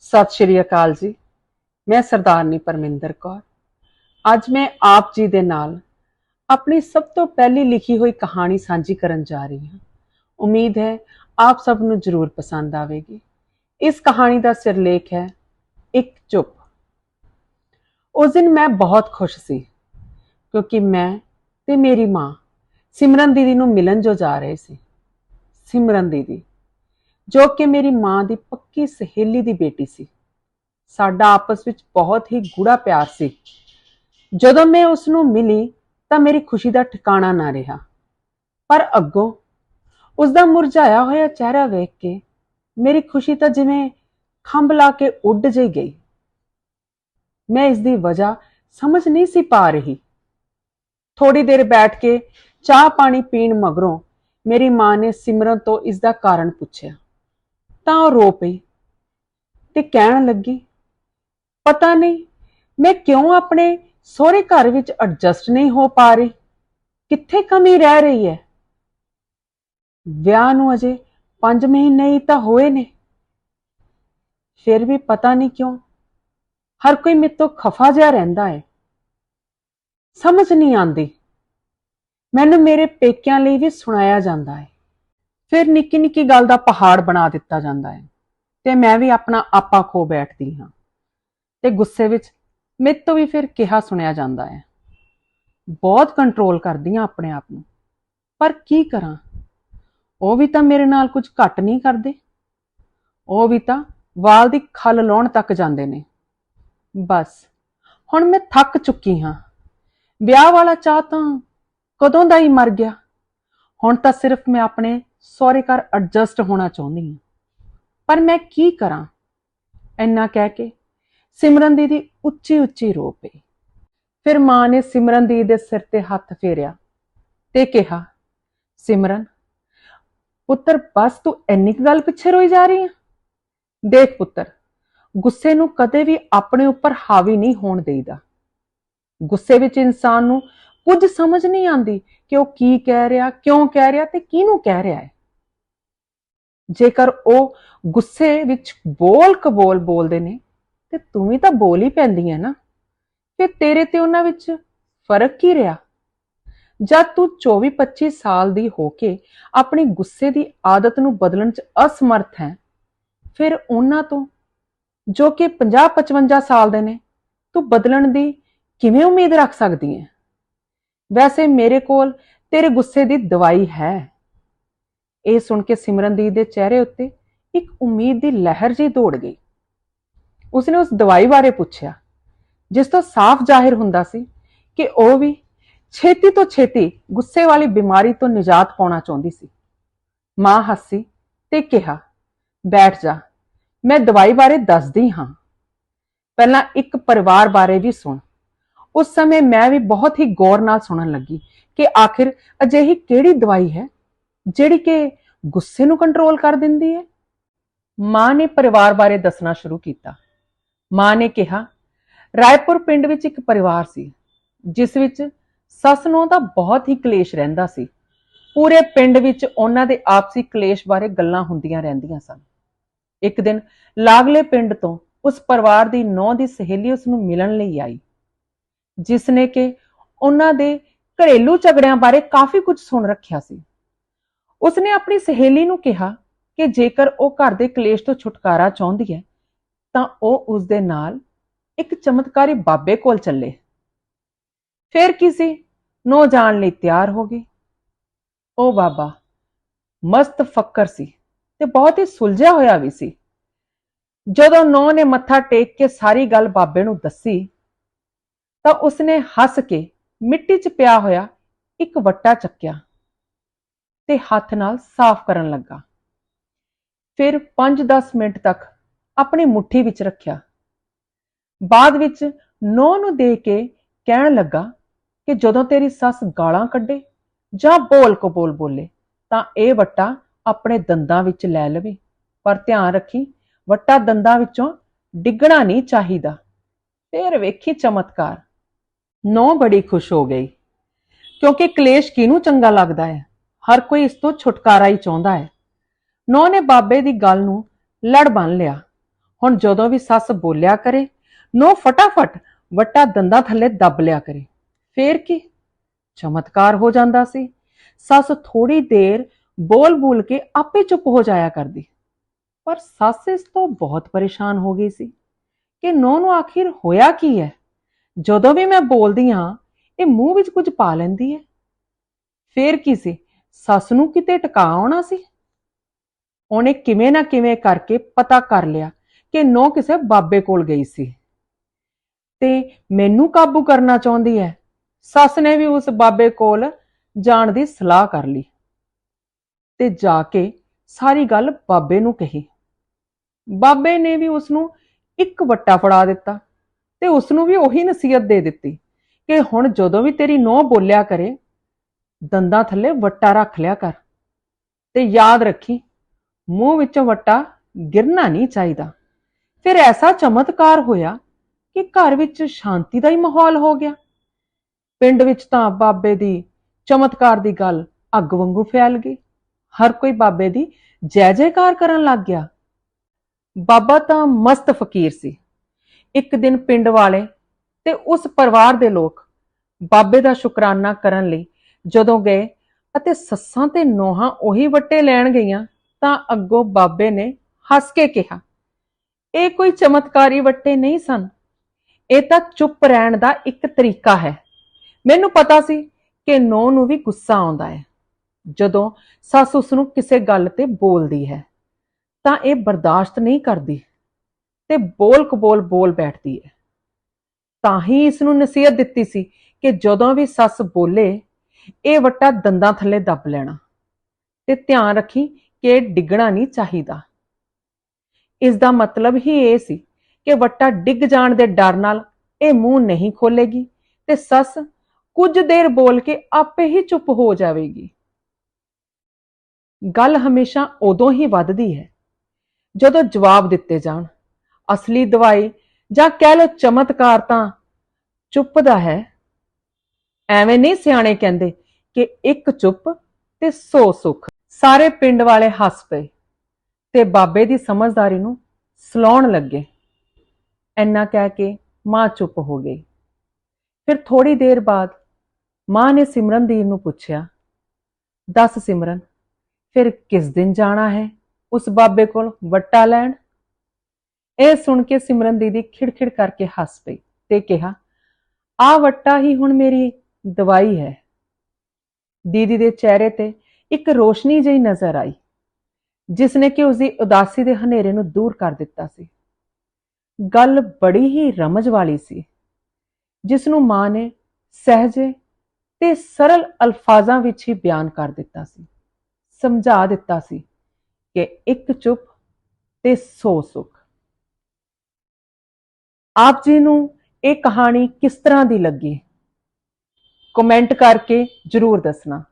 सत श्री अकाल जी। मैं सरदारनी परमिंदर कौर अज मैं आप जी दे नाल अपनी सब तो पहली लिखी हुई कहानी साझी करन जा रही हूँ। उम्मीद है आप सब नूं जरूर पसंद आवेगी। इस कहानी का सिरलेख है एक चुप। उस दिन मैं बहुत खुश सी क्योंकि मैं ते मेरी मां सिमरन दीदी नूं मिलन जो जा रहे सी। सिमरन दीदी जो कि मेरी मां दी पक्की सहेली दी बेटी सी। साडा आपस विच बहुत ही गूढ़ा प्यार सी। जदों मैं उसनूं मिली तां मेरी खुशी दा ठिकाना ना रहा, पर अग्गों उसका मुरझाया होया चेहरा वेख के मेरी खुशी तां जिवें खंभ ला के उड़ जी गई। मैं इसकी वजह समझ नहीं सी पा रही। थोड़ी देर बैठ के चाह पानी पीण मगरों मेरी मां ने सिमरन तो इसका कारण पूछया तां ओह रो पई ते कहण लगी, पता नहीं मैं क्यों अपने सोहरे घर विच एडजस्ट नहीं हो पा रही, कित्थे कमी रह रही है। विआह नूं अजे 5 महीने ही तां होए ने, फिर भी पता नहीं क्यों हर कोई मेरे तो खफा जिहा रहिंदा है। समझ नहीं आंदी। मैनूं मेरे पेकियां लई भी सुनाया जांदा है, फिर निक्की निक्की गल दा पहाड़ बना दिता जांदा है ते मैं भी अपना आपा खो बैठदी हां ते गुस्से विच मेरे तो भी फिर कहा सुनिया जाता है। बहुत कंट्रोल करदी हां अपने आप नूं, पर की करां, वो भी तो मेरे नाल कुछ घट नहीं करदे। वो भी तो वाल दी खल लाउण तक जांदे ने। बस हुण मैं थक चुकी हां। ब्याह वाला चाह तां कदों दा ही मर गया। हुण तां सिर्फ मैं अपने सहुरे घर एडजस्ट होना चाहुंदी हां, पर मैं की करां। इन्ना कह के सिमरन दीदी उच्ची उच्ची रो पई। फिर मां ने सिमरन दीदी दे सिर ते हथ फेरिया ते कहा, सिमरन पुत्र बस तू इन्नी गल पिछे रोई जा रही है। देख पुत्र, गुस्से नूं कदे भी अपने उपर हावी नहीं होण देईदा। गुस्से विच इंसान नूं कुछ समझ नहीं आंदी कि वह की कह रहा, क्यों कह रहा ते किहनूं कह रहा है। जेकर वह गुस्से विच बोल कबोल बोलदे ने ते तूं भी तां बोल ही पैंदी है ना, फिर तेरे ते उन्हां विच फर्क की रहा। जब तू 24-25 साल दी होके अपनी गुस्से की आदत नूं बदलण च असमर्थ है, फिर उन्हां तो जो कि 50-55 साल दे ने तू बदलण दी किवें उम्मीद रख सकदी है। वैसे मेरे कोल तेरे गुस्से की दवाई है। यह सुन के सिमरन दी दे चेहरे उत्ते एक उम्मीद की लहर जी दौड़ गई। उसने उस दवाई बारे पूछया जिस तो साफ जाहिर हुंदा सी कि वह भी छेती तो छेती गुस्से वाली बीमारी तो निजात पाउणा चाहुंदी सी। मां हसी ते कहा, बैठ जा, मैं दवाई बारे दसदी हां। पहला एक परिवार बारे भी सुन। उस समय मैं भी बहुत ही गौर नाल सुनन लगी कि आखिर अजिही किहड़ी दवाई है जिहड़ी कि गुस्से नूं कंट्रोल कर दिंदी है। मां ने परिवार बारे दसना शुरू किया। मां ने कहा, रायपुर पिंड विच एक परिवार सी जिस विच सस नूं दा बहुत ही कलेश रहिंदा सी। पूरे पिंड विच उन्हां दे आपसी कलेश बारे गल्लां हुंदियां रहिंदियां सन। एक दिन लागले पिंड तो उस परिवार दी नौं दी सहेली उसनूं मिलण लई आई, जिसने कि उन्हां दे घरेलू झगड़ियां बारे काफी कुछ सुन रखिया सी। उसने अपनी सहेली नूं कहा कि जेकर वह घर दे कलेश तो छुटकारा चाहुंदी है तां वह उस दे नाल एक चमत्कारी बाबे कोल चले। फिर किसी नौ जाण लई तैयार हो गई। ओ बाबा मस्त फक्कर सी ते बहुत ही सुलझिया होया भी सी। जदों नौ ने मत्था टेक के सारी गल बाबे नूं दसी तां उसने हस के मिट्टी च पिया होया एक वट्टा चक्या ते हथ नाल साफ करन लगा। फिर 5-10 मिनट तक अपनी मुट्ठी विच रखिया। बाद विच नौ नूं देख के कहण लगा कि जदों तेरी सस गालां कड्डे जां बोल कबोल बोले तां इह वट्टा अपने दंदां विच लै लवी, पर ध्यान रखी वट्टा दंदां विचों डिगना नहीं चाहिदा। फिर वेखी चमत्कार। नौ बड़ी खुश हो गई क्योंकि कलेश किहनूं चंगा लगदा है, हर कोई इस तो छुटकारा ही चाहुंदा है। नौ ने बाबे दी गल नूं लड़ बन लिया। ਹੁਣ ਜਦੋਂ ਵੀ ਸੱਸ ਬੋਲਿਆ ਕਰੇ, ਨੋ ਫਟਾਫਟ ਵੱਟਾ ਦੰਦਾਂ ਥੱਲੇ ਦੱਬ ਲਿਆ ਕਰੇ। ਫੇਰ ਕੀ ਚਮਤਕਾਰ ਹੋ ਜਾਂਦਾ ਸੀ। ਸੱਸ ਥੋੜੀ ਦੇਰ ਬੋਲ ਬੋਲ ਕੇ ਆਪੇ ਚੁੱਪ ਹੋ ਜਾਇਆ ਕਰਦੀ। ਪਰ ਸੱਸ ਇਸ ਤੋਂ ਬਹੁਤ ਪਰੇਸ਼ਾਨ ਹੋ ਗਈ ਸੀ ਕਿ ਨੌ ਨੂੰ ਆਖਿਰ ਹੋਇਆ ਕੀ ਹੈ। ਜਦੋਂ ਵੀ ਮੈਂ ਬੋਲਦੀ ਹਾਂ ਇਹ ਮੂੰਹ ਵਿੱਚ ਕੁਝ ਪਾ ਲੈਂਦੀ ਹੈ। ਫੇਰ ਕੀ ਸੀ, ਸੱਸ ਨੂੰ ਕਿਤੇ ਟਿਕਾ ਆਉਣਾ ਸੀ। ਉਹਨੇ ਕਿਵੇਂ ਨਾ ਕਿਵੇਂ ਕਰਕੇ ਪਤਾ ਕਰ ਲਿਆ ਕਿ ਨੌ ਕਿਸੇ ਬਾਬੇ ਕੋਲ ਗਈ ਸੀ ਤੇ ਮੈਨੂੰ ਕਾਬੂ ਕਰਨਾ ਚਾਹੁੰਦੀ ਹੈ। ਸੱਸ ਨੇ ਵੀ ਉਸ ਬਾਬੇ ਕੋਲ ਜਾਣ ਦੀ ਸਲਾਹ ਕਰ ਲਈ ਤੇ ਜਾ ਕੇ ਸਾਰੀ ਗੱਲ ਬਾਬੇ ਨੂੰ ਕਹੀ। ਬਾਬੇ ਨੇ ਵੀ ਉਸ ਨੂੰ ਇੱਕ ਵੱਟਾ ਫੜਾ ਦਿੱਤਾ ਤੇ ਉਸ ਨੂੰ ਵੀ ਉਹੀ ਨਸੀਹਤ ਦੇ ਦਿੱਤੀ ਕਿ ਹੁਣ ਜਦੋਂ ਵੀ ਤੇਰੀ ਨੌਂ ਬੋਲਿਆ ਕਰੇ ਦੰਦਾਂ ਥੱਲੇ ਵੱਟਾ ਰੱਖ ਲਿਆ ਕਰ ਤੇ ਯਾਦ ਰੱਖੀ ਮੂੰਹ ਵਿੱਚੋਂ ਵੱਟਾ ਗਿਰਨਾ ਨਹੀਂ ਚਾਹੀਦਾ। ਫਿਰ ਐਸਾ ਚਮਤਕਾਰ ਹੋਇਆ ਕਿ ਘਰ ਵਿੱਚ ਸ਼ਾਂਤੀ ਦਾ ਹੀ ਮਾਹੌਲ ਹੋ ਗਿਆ। ਪਿੰਡ ਵਿੱਚ ਤਾਂ ਬਾਬੇ ਦੀ ਚਮਤਕਾਰ ਦੀ ਗੱਲ ਅੱਗ ਵਾਂਗੂ ਫੈਲ ਗਈ। ਹਰ ਕੋਈ ਬਾਬੇ ਦੀ ਜੈ ਜੈਕਾਰ ਕਰਨ ਲੱਗ ਗਿਆ। ਬਾਬਾ ਤਾਂ ਮਸਤ ਫਕੀਰ ਸੀ। ਇੱਕ ਦਿਨ ਪਿੰਡ ਵਾਲੇ ਤੇ ਉਸ ਪਰਿਵਾਰ ਦੇ ਲੋਕ ਬਾਬੇ ਦਾ ਸ਼ੁਕਰਾਨਾ ਕਰਨ ਲਈ ਜਦੋਂ ਗਏ ਅਤੇ ਸੱਸਾਂ ਤੇ ਨੋਹਾਂ ਉਹੀ ਵੱਟੇ ਲੈਣ ਗਈਆਂ ਤਾਂ ਅੱਗੋਂ ਬਾਬੇ ਨੇ ਹੱਸ ਕੇ ਕਿਹਾ, ਇਹ ਕੋਈ ਚਮਤਕਾਰੀ ਵੱਟੇ ਨਹੀਂ ਸਨ, ਇਹ ਤਾਂ ਚੁੱਪ ਰਹਿਣ ਦਾ ਇੱਕ ਤਰੀਕਾ ਹੈ। ਮੈਨੂੰ ਪਤਾ ਸੀ ਕਿ ਨੌਂ ਨੂੰ ਵੀ ਗੁੱਸਾ ਆਉਂਦਾ ਹੈ ਜਦੋਂ ਸੱਸ ਉਸ ਨੂੰ ਕਿਸੇ ਗੱਲ ਤੇ ਬੋਲਦੀ ਹੈ ਤਾਂ ਇਹ ਬਰਦਾਸ਼ਤ ਨਹੀਂ ਕਰਦੀ ਤੇ ਬੋਲ ਕਬੋਲ ਬੋਲ ਬੈਠਦੀ ਹੈ। ਤਾਂ ਹੀ ਇਸ ਨੂੰ ਨਸੀਹਤ ਦਿੱਤੀ ਸੀ ਕਿ ਜਦੋਂ ਵੀ ਸੱਸ ਬੋਲੇ ਇਹ ਵੱਟਾ ਦੰਦਾਂ ਥੱਲੇ ਦੱਬ ਲੈਣਾ ਤੇ ਧਿਆਨ ਰੱਖੀ ਕਿ ਇਹ ਡਿੱਗਣਾ ਨਹੀਂ ਚਾਹੀਦਾ। ਇਸ ਦਾ ਮਤਲਬ ਹੀ ਇਹ ਸੀ ਕਿ ਵੱਟਾ ਡਿੱਗ ਜਾਣ ਦੇ ਡਰ ਨਾਲ ਇਹ ਮੂੰਹ ਨਹੀਂ ਖੋਲੇਗੀ ਤੇ ਸੱਸ ਕੁਝ ਦੇਰ ਬੋਲ ਕੇ ਆਪੇ ਹੀ ਚੁੱਪ ਹੋ ਜਾਵੇਗੀ। ਗੱਲ ਹਮੇਸ਼ਾ ਉਦੋਂ ਹੀ ਵੱਧਦੀ ਹੈ ਜਦੋਂ ਜਵਾਬ ਦਿੱਤੇ ਜਾਣ। ਅਸਲੀ ਦਵਾਈ ਜਾਂ ਕਹਿ ਲਓ ਚਮਤਕਾਰ ਤਾਂ ਚੁੱਪ ਦਾ ਹੈ। ਐਵੇਂ ਨਹੀਂ ਸਿਆਣੇ ਕਹਿੰਦੇ ਕਿ ਇੱਕ ਚੁੱਪ ਤੇ 100 ਸੁੱਖ। ਸਾਰੇ ਪਿੰਡ ਵਾਲੇ ਹੱਸ ਪਏ ਤੇ ਬਾਬੇ ਦੀ ਸਮਝਦਾਰੀ ਨੂੰ ਸਲਾਉਣ ਲੱਗੇ। ਇੰਨਾ ਕਹਿ ਕੇ ਮਾਂ ਚੁੱਪ ਹੋ ਗਈ। ਫਿਰ ਥੋੜੀ ਦੇਰ ਬਾਅਦ ਮਾਂ ਨੇ ਸਿਮਰਨਦੀਪ ਨੂੰ ਪੁੱਛਿਆ, ਦੱਸ ਸਿਮਰਨ, ਫਿਰ ਕਿਸ ਦਿਨ ਜਾਣਾ ਹੈ ਉਸ ਬਾਬੇ ਕੋਲ ਵੱਟਾ ਲੈਣ? ਇਹ ਸੁਣ ਕੇ ਸਿਮਰਨ ਦੀਦੀ ਖਿੜਖਿੜ ਕਰਕੇ ਹੱਸ ਪਈ ਤੇ ਕਿਹਾ, ਆਹ ਵੱਟਾ ਹੀ ਹੁਣ ਮੇਰੀ ਦਵਾਈ ਹੈ। ਦੀਦੀ ਦੇ ਚਿਹਰੇ ਤੇ ਇੱਕ ਰੋਸ਼ਨੀ ਜਿਹੀ ਨਜ਼ਰ ਆਈ ਜਿਸ ਨੇ ਕਿ ਉਸਦੀ ਉਦਾਸੀ ਦੇ ਹਨੇਰੇ ਨੂੰ ਦੂਰ ਕਰ ਦਿੱਤਾ ਸੀ। ਗੱਲ ਬੜੀ ਹੀ ਰਮਜ ਵਾਲੀ ਸੀ ਜਿਸ ਨੂੰ ਮਾਂ ਨੇ ਸਹਿਜੇ ਤੇ ਸਰਲ ਅਲਫਾਜ਼ਾਂ ਵਿੱਚ ਹੀ ਬਿਆਨ ਕਰ ਦਿੱਤਾ ਸੀ। ਸਮਝਾ ਦਿੱਤਾ ਸੀ ਕਿ ਇੱਕ ਚੁੱਪ ਤੇ 100 ਸੁੱਖ। ਆਪ ਜੀ ਨੂੰ ਇਹ ਕਹਾਣੀ ਕਿਸ ਤਰ੍ਹਾਂ ਦੀ ਲੱਗੀ? ਕਮੈਂਟ ਕਰਕੇ ਜ਼ਰੂਰ ਦੱਸਣਾ।